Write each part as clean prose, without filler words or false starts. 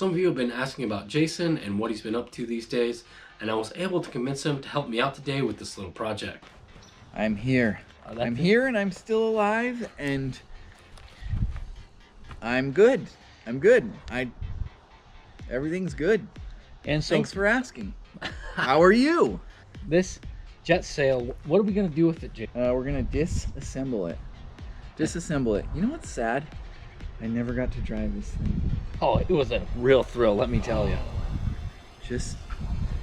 Some of you have been asking about Jason and what he's been up to these days, and I was able to convince him to help me out today with this little project. I'm here. I'm here and I'm still alive and I'm good. Everything's good. And so, thanks for asking. How are you? This jet sail, what are we gonna do with it, Jay? We're gonna disassemble it. You know what's sad? I never got to drive this thing. Oh, it was a real thrill, let me tell you.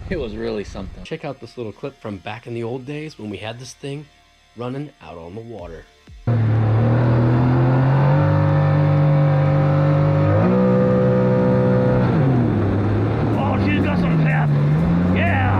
It was really something. Check out this little clip from back in the old days when we had this thing running out on the water. Oh, she's got some pep. Yeah.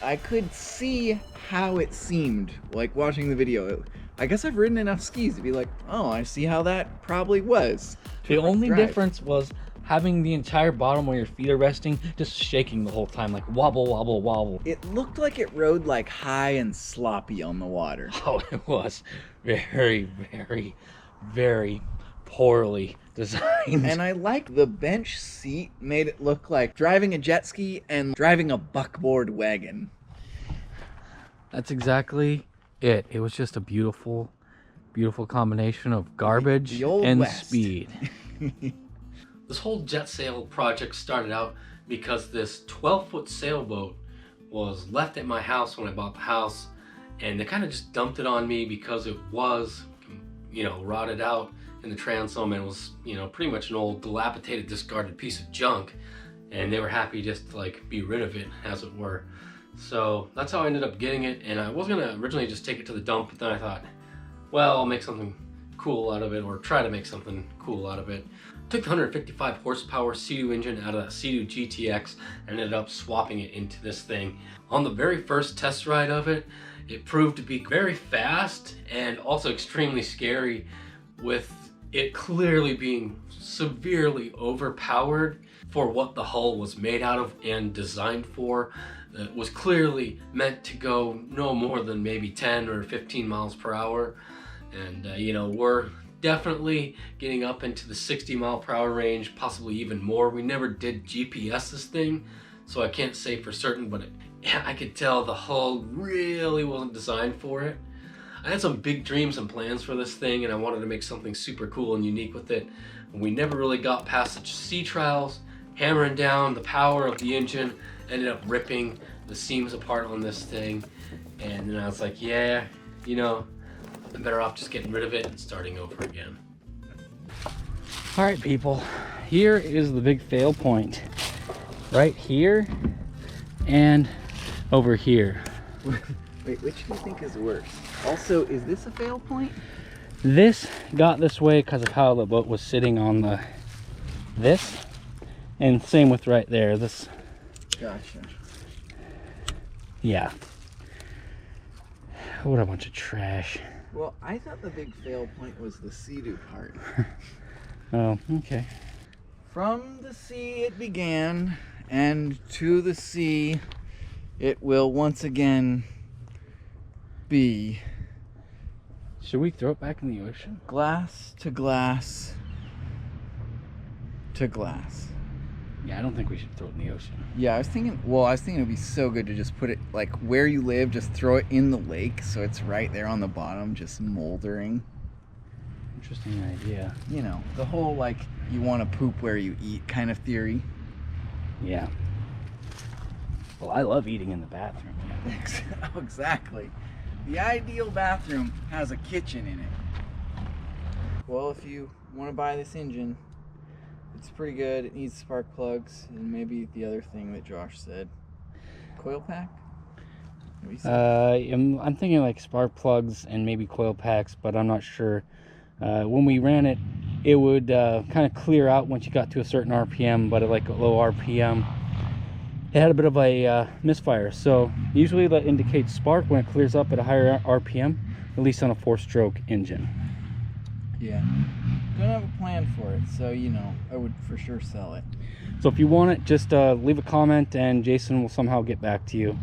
I could see how it seemed like watching the video. I guess I've ridden enough skis to be like, oh, I see how that probably was. The only difference was having the entire bottom where your feet are resting just shaking the whole time, like wobble, wobble, wobble. It looked like it rode like high and sloppy on the water. Oh, it was very, very, very poorly designed. And I like the bench seat made it look like driving a jet ski and driving a buckboard wagon. That's exactly it. It was just a beautiful, beautiful combination of garbage The Old and West. speed. This whole jet sail project started out because this 12-foot sailboat was left at my house when I bought the house, and they kind of just dumped it on me because it was, rotted out in the transom and was, pretty much an old dilapidated, discarded piece of junk, and they were happy just to be rid of it, as it were. So that's how I ended up getting it, and I was gonna originally just take it to the dump, but then I thought, well, I'll make something cool out of it, or try to make something cool out of it. Took the 155 horsepower Sea-Doo engine out of that Sea-Doo GTX and ended up swapping it into this thing. On the very first test ride of it, it proved to be very fast and also extremely scary, with it clearly being severely overpowered for what the hull was made out of and designed for. It was clearly meant to go no more than maybe 10 or 15 miles per hour. And, we're definitely getting up into the 60 mile per hour range, possibly even more. We never did GPS this thing, so I can't say for certain, but I could tell the hull really wasn't designed for it. I had some big dreams and plans for this thing, and I wanted to make something super cool and unique with it. And we never really got past the sea trials, hammering down the power of the engine, ended up ripping the seams apart on this thing. And then I was like, yeah, I'm better off just getting rid of it and starting over again. All right, people, here is the big fail point. Right here and over here. Wait, which do you think is worse? Also, is this a fail point? This got this way because of how the boat was sitting on this, and same with right there. This. Gotcha. Yeah. What a bunch of trash. Well, I thought the big fail point was the Sea-Doo part. Oh, okay. From the sea it began, and to the sea it will once again be. Should we throw it back in the ocean? Glass to glass to glass. Yeah, I don't think we should throw it in the ocean. Yeah, I was thinking it'd be so good to just put it like where you live, just throw it in the lake so it's right there on the bottom, just moldering. Interesting idea. The whole you want to poop where you eat kind of theory. Yeah. Well, I love eating in the bathroom. Exactly. The ideal bathroom has a kitchen in it. Well, if you want to buy this engine, it's pretty good. It needs spark plugs and maybe the other thing that Josh said. Coil pack? I'm thinking like spark plugs and maybe coil packs, but I'm not sure. When we ran it, it would kind of clear out once you got to a certain RPM, but at like a low RPM, it had a bit of a misfire. So usually that indicates spark when it clears up at a higher RPM, at least on a 4-stroke engine. Yeah. Don't have a plan for it, so I would for sure sell it. So if you want it, just leave a comment and Jason will somehow get back to you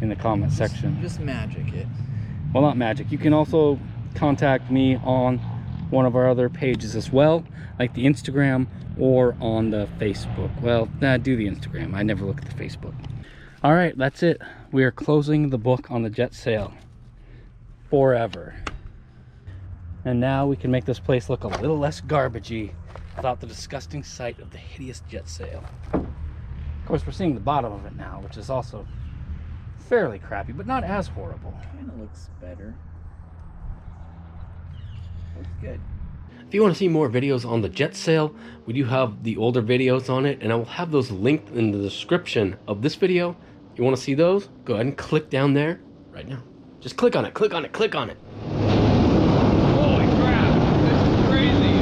in the comment section. Just magic it. Well, not magic. You can also contact me on one of our other pages as well, like the Instagram or on the Facebook. Well, do the Instagram. I never look at the Facebook. All right, that's it. We are closing the book on the jet sail forever. And now we can make this place look a little less garbagey without the disgusting sight of the hideous jet sail. Of course, we're seeing the bottom of it now, which is also fairly crappy, but not as horrible. Kind of looks better. Looks good. If you want to see more videos on the jet sail, we do have the older videos on it, and I will have those linked in the description of this video. You want to see those? Go ahead and click down there right now. Just click on it, click on it, click on it. Holy crap, this is crazy.